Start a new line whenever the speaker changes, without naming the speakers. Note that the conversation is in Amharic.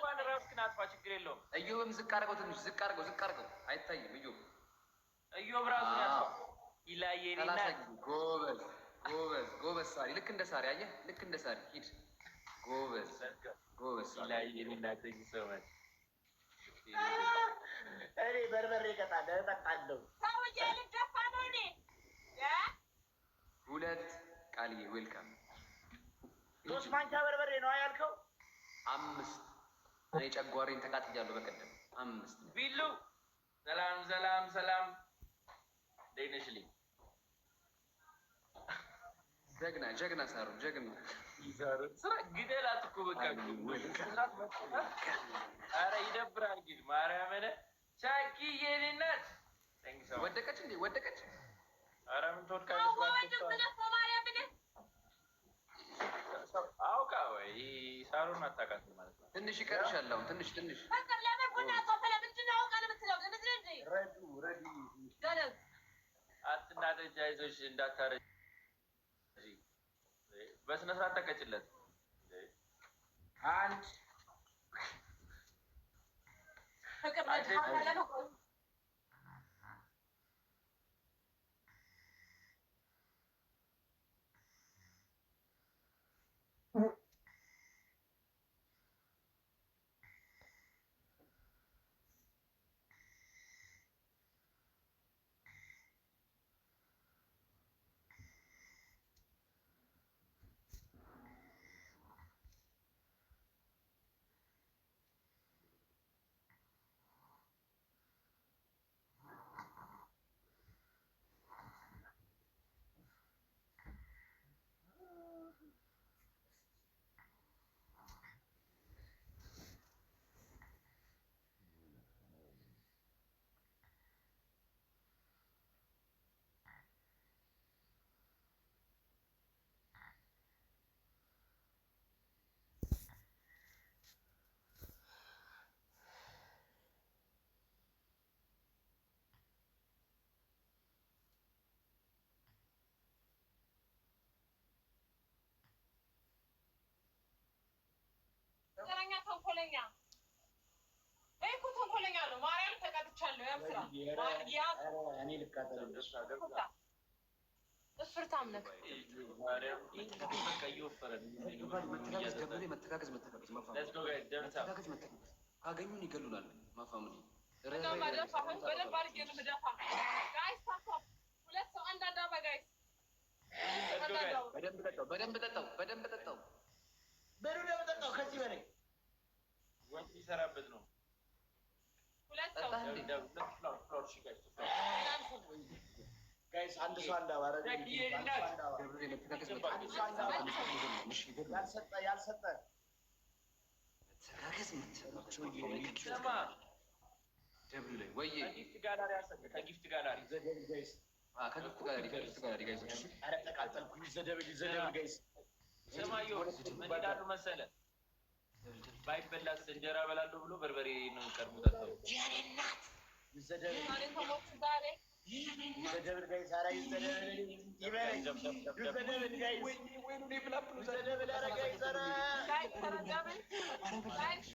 እንኳን እረፍክን አጥፋ ችግር የለውም።
እዮብም ዝቅ አድርገው ትንሽ ዝቅ አድርገው አይታይም።
እዮብ ራሱን ያጥፋ ይላየኔና
ጎበዝ ሳሪ ልክ እንደ ሳሪ አየህ፣ ልክ እንደ ሳሪ ሂድ። ጎበዝ ሳሪ
ይላየኔና ሰማች።
እኔ በርበሬ እጠጣለሁ።
ሰውዬ ልደፋ ነው እኔ
ሁለት ቃልዬ ዌልካም።
3 ማንኪያ በርበሬ ነው ያልከው?
5 እኔ ጨጓሬን ተቃጥያለሁ በቀደም 5
ቢሉ ሰላም ደይነሽልኝ
ጀግና ሳሩ ጀግና
ስራ ግደላት እኮ በቃ ኧረ ይደብራል ግን ማርያምን ቻኪ የኔ እናት
ወደቀች እንዴ ወደቀች
ኧረ ምን ትወድቃለች አውቃ ወይ ሳሩን አታውቃትም ማለት ነው
ትንሽ ይቀርሻል አሁን ትንሽ
አትናደጅ አይዞሽ እንዳታረጅ በስነ ስርዓት ተቀጭለት
አንድ
ተንኮለኛ ነው። ማርያም ተቀጥቻለሁ። ያም ስራ
እኔ ልቃጠልልሽ
እስፍርታም ነህ።
መተጋገዝ ካገኙን ይገሉናል። ማፋምን
በደንብ አድርጌ ነው የምደፋ። ጋይስ ታፕ ሁለት ሰው አንዳንድ አባ ጋይስ
በደንብ ጠጣው።
በሩ ለመጠጣው ከዚህ በላይ
ወንድ ይሰራበት ነው።
ሁለት ሰው
ጋይስ አንድ ሰው አንዳባረ ያልሰጠ
ደብሉ ላይ ወይ
ከጊፍት ጋላሪ ሰማየው ምን ይላሉ መሰለህ? ባይበላስ እንጀራ በላለሁ ብሎ በርበሬ ነው ቀድሞ ጠጣው።
ይዘደብል ጋይስ አራ ይዘደብል ይበል ጋይስ